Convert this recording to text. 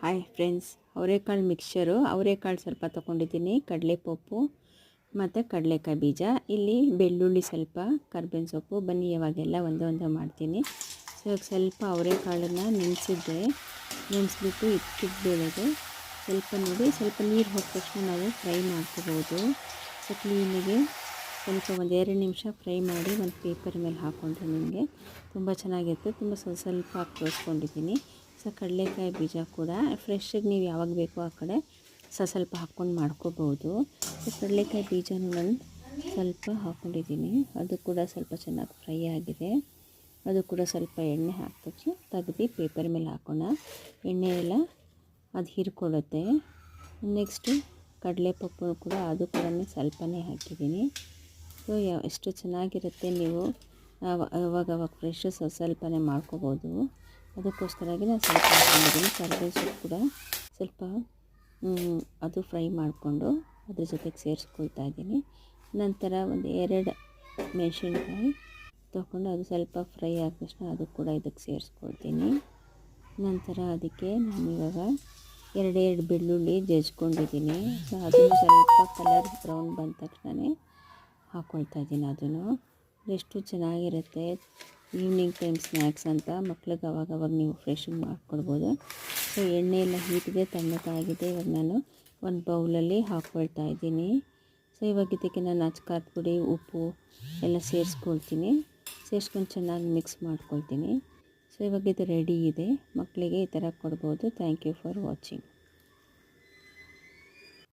Hi friends, ಅವರೆಕಾಳು mixture. ಅವರೆಕಾಳು ಸ್ವಲ್ಪ ತೊಗೊಂಡಿದ್ದೀನಿ, ಕಡಲೆಪಪ್ಪು ಮತ್ತು ಕಡಲೆಕಾಯಿ ಬೀಜ, ಇಲ್ಲಿ ಬೆಳ್ಳುಳ್ಳಿ ಸ್ವಲ್ಪ, ಕರ್ಬೇವಿನ ಸೊಪ್ಪು. ಬನ್ನಿ ಇವಾಗೆಲ್ಲ ಒಂದೇ ಮಾಡ್ತೀನಿ. ಸೊ ಇವಾಗ ಸ್ವಲ್ಪ ಅವರೆಕಾಳನ್ನು ನೆನೆಸ್ಬಿಟ್ಟು ಇಟ್ಬಿಡೋದು. ಸ್ವಲ್ಪ ನೋಡಿ, ಸ್ವಲ್ಪ ನೀರು ಹೋದ ತಕ್ಷಣ ನಾವು ಫ್ರೈ ಮಾಡ್ಕೋಬೋದು. ಸೊ ಕ್ಲೀನಿಗೆ ಸ್ವಲ್ಪ ಒಂದು 2 ನಿಮಿಷ ಫ್ರೈ ಮಾಡಿ ಒಂದು ಪೇಪರ್ ಮೇಲೆ ಹಾಕ್ಕೊಂಡ್ರೆ ನಿಮಗೆ ತುಂಬ ಚೆನ್ನಾಗಿರುತ್ತೆ. ತುಂಬ ಸ್ವಲ್ಪ ಹಾಕಿ ತೋರಿಸ್ಕೊಂಡಿದ್ದೀನಿ. ಸೊ ಕಡಲೆಕಾಯಿ ಬೀಜ ಕೂಡ ಫ್ರೆಶ್ಶಾಗಿ ನೀವು ಯಾವಾಗ ಬೇಕೋ ಆ ಕಡೆ ಸ್ವಲ್ಪ ಹಾಕ್ಕೊಂಡು ಮಾಡ್ಕೋಬೋದು. ಸೊ ಕಡಲೆಕಾಯಿ ಬೀಜನೂ ನಾನು ಸ್ವಲ್ಪ ಹಾಕ್ಕೊಂಡಿದ್ದೀನಿ. ಅದು ಕೂಡ ಸ್ವಲ್ಪ ಚೆನ್ನಾಗಿ ಫ್ರೈ ಆಗಿದೆ. ಅದು ಕೂಡ ಸ್ವಲ್ಪ ಎಣ್ಣೆ ಹಾಕಿ ತೆಗೆದು ಪೇಪರ್ ಮೇಲೆ ಹಾಕೋಣ. ಎಣ್ಣೆ ಎಲ್ಲ ಅದು ಹೀರ್ಕೊಳ್ಳುತ್ತೆ. ನೆಕ್ಸ್ಟು ಕಡಲೆಪಪ್ಪು ಕೂಡ ಅದು ಕೂಡ ಸ್ವಲ್ಪನೇ ಹಾಕಿದ್ದೀನಿ. ಸೊ ಎಷ್ಟು ಚೆನ್ನಾಗಿರುತ್ತೆ, ನೀವು ಅವಾಗ ಫ್ರೆಶ್ ಸ್ವಲ್ಪನೇ ಮಾಡ್ಕೋಬೋದು. ಅದಕ್ಕೋಸ್ಕರಾಗಿ ನಾನು ಸ್ವಲ್ಪ ಹಾಕ್ಕೊಂಡಿದ್ದೀನಿ. ಕರಿಬೇವು ಸೊಪ್ಪು ಕೂಡ ಸ್ವಲ್ಪ ಅದು ಫ್ರೈ ಮಾಡಿಕೊಂಡು ಅದ್ರ ಜೊತೆಗೆ ಸೇರಿಸ್ಕೊಳ್ತಾ ಇದ್ದೀನಿ. ನಂತರ ಒಂದು 2 ಮೆಣಸಿನ್ಕಾಯಿ ತೊಗೊಂಡು ಅದು ಸ್ವಲ್ಪ ಫ್ರೈ ಆದ ತಕ್ಷಣ ಅದು ಕೂಡ ಇದಕ್ಕೆ ಸೇರಿಸ್ಕೊಳ್ತೀನಿ. ನಂತರ ಅದಕ್ಕೆ ನಾನು ಇವಾಗ 2 ಬೆಳ್ಳುಳ್ಳಿ ಜಜ್ಕೊಂಡಿದ್ದೀನಿ. ಸೊ ಅದನ್ನು ಸ್ವಲ್ಪ ಕಲರ್ ಬ್ರೌನ್ ಬಂದ ತಕ್ಷಣವೇ ಹಾಕ್ಕೊಳ್ತಾ ಇದ್ದೀನಿ. ಅದನ್ನು ಎಷ್ಟು ಚೆನ್ನಾಗಿರುತ್ತೆ ಈವ್ನಿಂಗ್ ಟೈಮ್ ಸ್ನ್ಯಾಕ್ಸ್ ಅಂತ ಮಕ್ಳಿಗೆ ಅವಾಗವಾಗ ನೀವು ಫ್ರೆಶ್ಶಾಗಿ ಮಾಡಿಕೊಡ್ಬೋದು. ಸೊ ಎಣ್ಣೆ ಎಲ್ಲ ಹೀಟಿದೆ, ತಣ್ಣಗಾಗಿದೆ. ಇವಾಗ ನಾನು ಒಂದು ಬೌಲಲ್ಲಿ ಹಾಕ್ಕೊಳ್ತಾ ಇದ್ದೀನಿ. ಸೊ ಇವಾಗ ಇದಕ್ಕೆ ನಾನು ಖಾರದ ಪುಡಿ, ಉಪ್ಪು ಎಲ್ಲ ಸೇರಿಸ್ಕೊಳ್ತೀನಿ. ಸೇರಿಸ್ಕೊಂಡು ಚೆನ್ನಾಗಿ ಮಿಕ್ಸ್ ಮಾಡ್ಕೊಳ್ತೀನಿ. ಸೊ ಇವಾಗ ಇದು ರೆಡಿ ಇದೆ. ಮಕ್ಕಳಿಗೆ ಈ ಥರ ಕೊಡ್ಬೋದು. Thank you for watching.